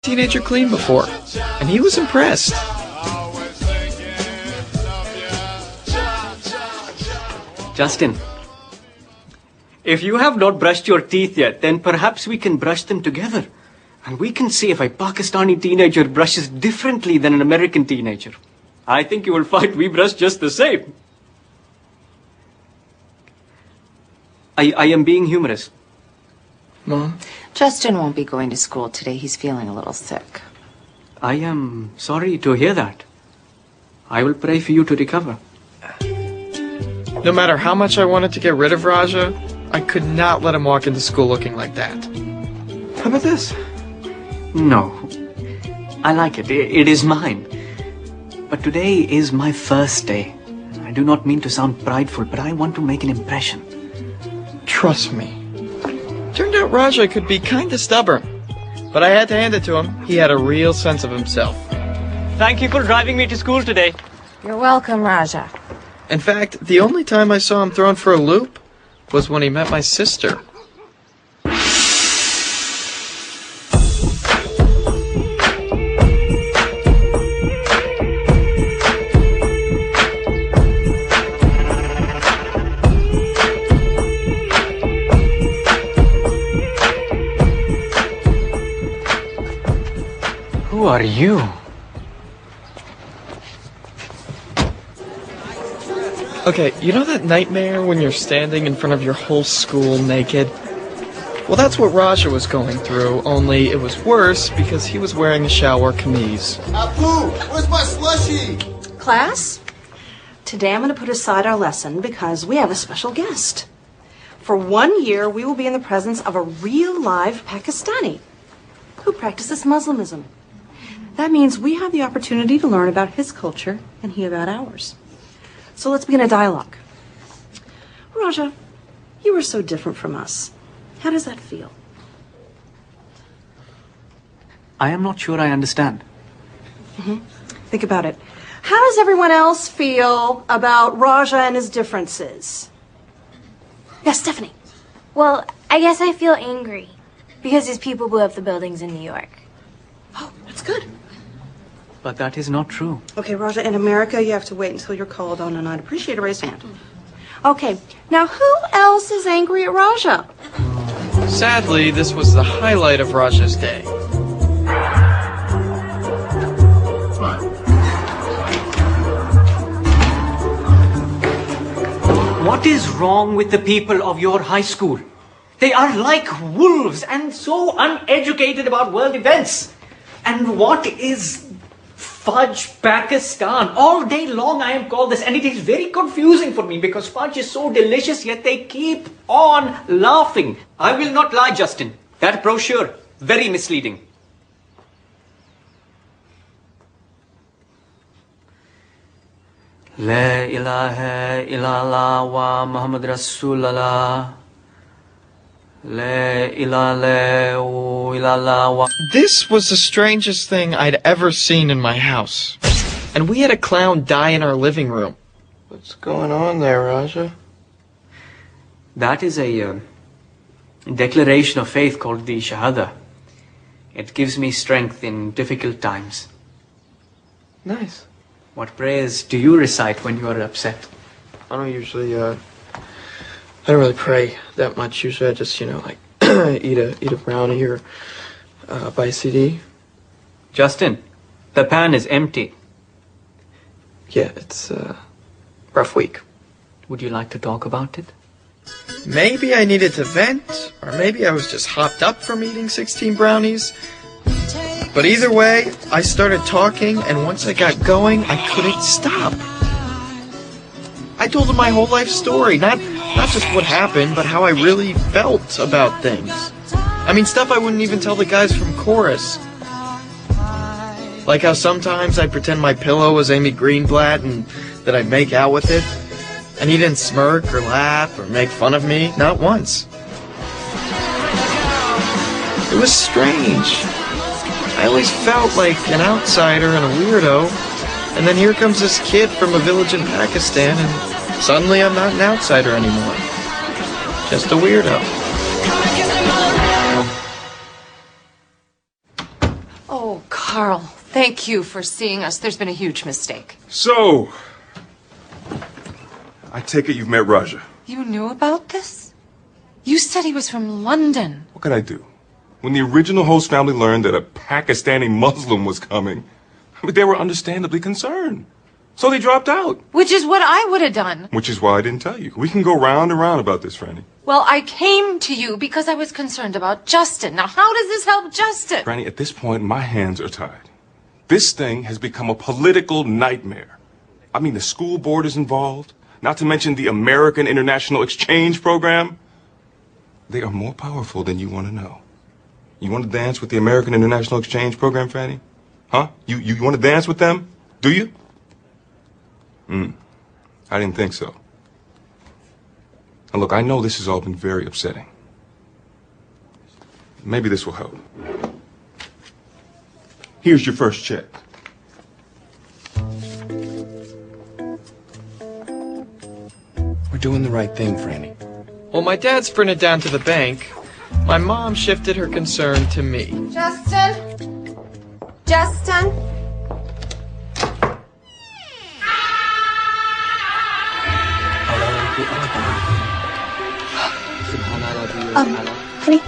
teenager clean before, and he was impressed. Justin, if you have not brushed your teeth yet, then perhaps we can brush them together. And we can see if a Pakistani teenager brushes differently than an American teenager. I think you will find we brush just the same. I am being humorous. Mom? Justin won't be going to school today. He's feeling a little sick. I am sorry to hear that. I will pray for you to recover. No matter how much I wanted to get rid of Raja, I could not let him walk into school looking like that. How about this? No. I like it. It is mine. But today is my first day. I do not mean to sound prideful, but I want to make an impression. Trust me. Turned out Raja could be kinda stubborn. But I had to hand it to him. He had a real sense of himself. Thank you for driving me to school today. You're welcome, Raja. In fact, the only time I saw him thrown for a loop was when he met my sister. Who are you? Okay, you know that nightmare when you're standing in front of your whole school naked? Well, that's what Raja was going through, only it was worse because he was wearing a shower kameez. Apu, where's my slushie? Class, today I'm going to put aside our lesson because we have a special guest. For 1 year, we will be in the presence of a real live Pakistani who practices Muslimism. That means we have the opportunity to learn about his culture and he about ours. So let's begin a dialogue. Raja, you are so different from us. How does that feel? I am not sure I understand. Think about it. How does everyone else feel about Raja and his differences? Yes, Stephanie. Well, I guess I feel angry because his people blew up the buildings in New York. Oh, that's good. But that is not true. Okay, Raja, in America, you have to wait until you're called on, and I'd appreciate a raised hand. Okay, now who else is angry at Raja? Sadly, this was the highlight of Raja's day. What is wrong with the people of your high school? They are like wolves and so uneducated about world events. And what is fudge Pakistan? All day long I am called this, and it is very confusing for me because fudge is so delicious, yet they keep on laughing. I will not lie, Justin. That brochure, very misleading. La ilaha illallah wa Muhammad Rasulullah. La ilaha illallah wa... This was the strangest thing I'd ever seen in my house. And we had a clown die in our living room. What's going on there, Raja? That is a declaration of faith called the Shahada. It gives me strength in difficult times. Nice. What prayers do you recite when you are upset? I don't usually, I don't really pray that much. Usually I just, like, eat a brownie or buy a CD. Justin, the pan is empty. Yeah, it's a rough week. Would you like to talk about it? Maybe I needed to vent, or maybe I was just hopped up from eating 16 brownies. But either way, I started talking, and once I got going, I couldn't stop. I told him my whole life story, not just what happened, but how I really felt about things. I mean, stuff I wouldn't even tell the guys from chorus. Like how sometimes I'd pretend my pillow was Amy Greenblatt and that I'd make out with it. And he didn't smirk or laugh or make fun of me, not once. It was strange. I always felt like an outsider and a weirdo, and then here comes this kid from a village in Pakistan, and suddenly I'm not an outsider anymore. Just a weirdo. Oh, Carl, thank you for seeing us. There's been a huge mistake. So, I take it you've met Raja. You knew about this? You said he was from London. What could I do? When the original host family learned that a Pakistani Muslim was coming, they were understandably concerned. So they dropped out. Which is what I would have done. Which is why I didn't tell you. We can go round and round about this, Franny. Well, I came to you because I was concerned about Justin. Now, how does this help Justin? Franny, at this point, my hands are tied. This thing has become a political nightmare. I mean, the school board is involved, not to mention the American International Exchange Program. They are more powerful than you want to know. You want to dance with the American International Exchange Program, Franny? Huh? You want to dance with them? Do you? I didn't think so. Now look, I know this has all been very upsetting. Maybe this will help. Here's your first check. We're doing the right thing, Franny. Well, my dad sprinted down to the bank. My mom shifted her concern to me. Justin? Justin? Honey?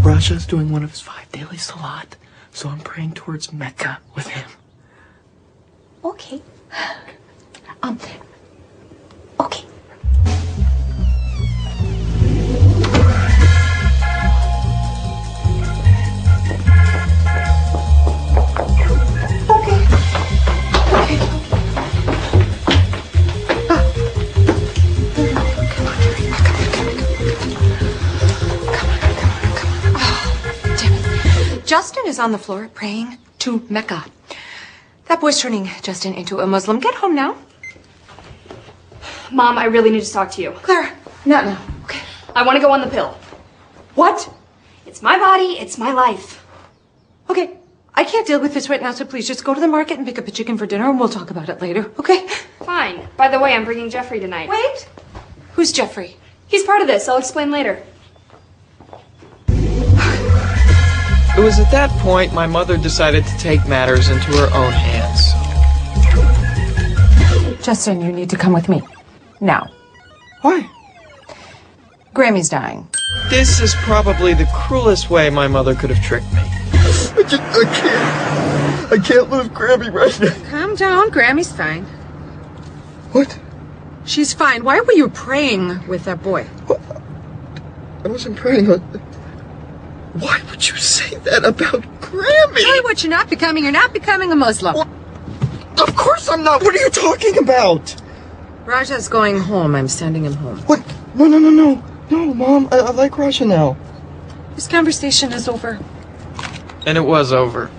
Raja's doing one of his 5 daily salat, so I'm praying towards Mecca with him. Okay. Okay. Justin is on the floor praying to Mecca. That boy's turning Justin into a Muslim. Get home now. Mom, I really need to talk to you. Clara, not now. Okay. I want to go on the pill. What? It's my body, it's my life. Okay. I can't deal with this right now, so please just go to the market and pick up a chicken for dinner and we'll talk about it later, okay? Fine. By the way, I'm bringing Jeffrey tonight. Wait. Who's Jeffrey? He's part of this. I'll explain later. It was at that point my mother decided to take matters into her own hands. Justin, you need to come with me. Now. Why? Grammy's dying. This is probably the cruelest way my mother could have tricked me. I can't lose Grammy right now. Calm down. Grammy's fine. What? She's fine. Why were you praying with that boy? I wasn't praying. Why would you say that about Grammy? Tell you what you're not becoming. You're not becoming a Muslim. Well, of course I'm not. What are you talking about? Raja's going home. I'm sending him home. What? No. No, Mom. I like Raja now. This conversation is over. And it was over.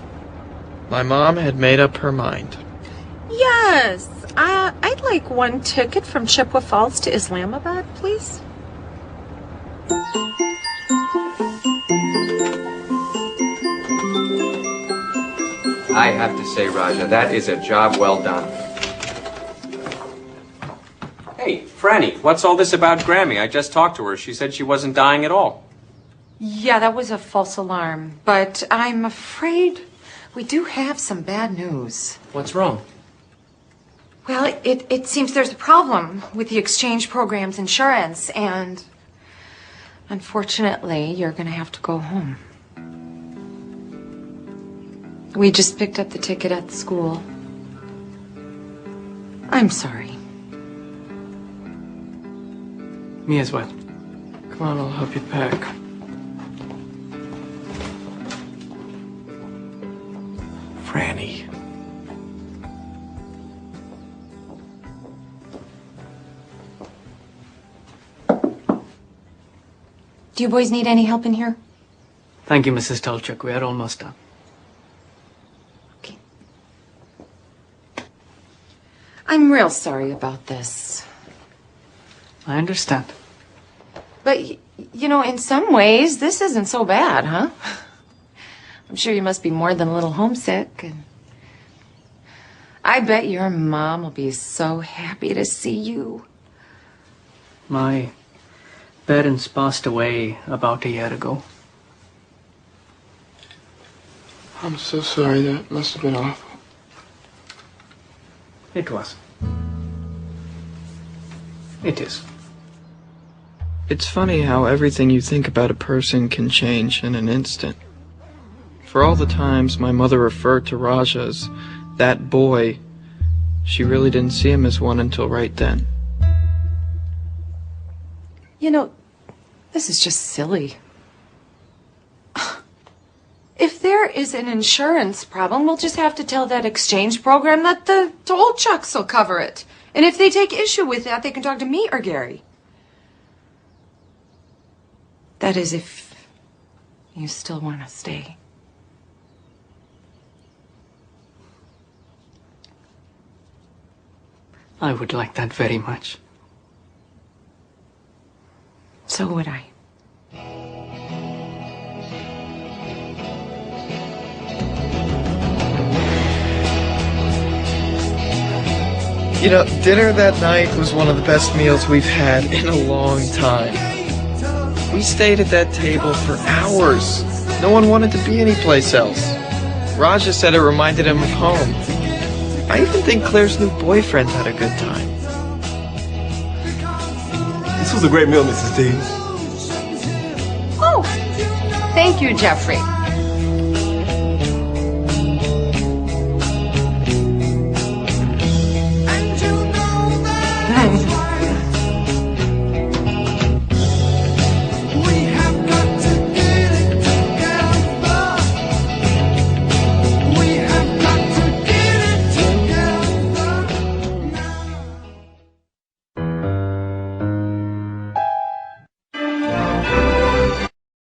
My mom had made up her mind. Yes. I'd like one ticket from Chippewa Falls to Islamabad, please. I have to say, Raja, that is a job well done. Hey, Franny, what's all this about Grammy? I just talked to her. She said she wasn't dying at all. Yeah, that was a false alarm. But I'm afraid we do have some bad news. What's wrong? Well, it seems there's a problem with the exchange program's insurance, and unfortunately, you're going to have to go home. We just picked up the ticket at the school. I'm sorry. Me as well. Come on, I'll help you pack. Franny. Do you boys need any help in here? Thank you, Mrs. Tolchuk. We are almost done. Okay. I'm real sorry about this. I understand. But, you know, in some ways, this isn't so bad, huh? I'm sure you must be more than a little homesick. And I bet your mom will be so happy to see you. My parents passed away about a year ago. I'm so sorry. That must have been awful. It was. It is. It's funny how everything you think about a person can change in an instant. For all the times my mother referred to Raja as that boy, she really didn't see him as one until right then. You know, this is just silly. If there is an insurance problem, we'll just have to tell that exchange program that the toll trucks will cover it. And if they take issue with that, they can talk to me or Gary. That is, if you still want to stay. I would like that very much. So would I. You know, dinner that night was one of the best meals we've had in a long time. We stayed at that table for hours. No one wanted to be anyplace else. Raja said it reminded him of home. I even think Claire's new boyfriend had a good time. This was a great meal, Mrs. T. Oh, thank you, Jeffrey.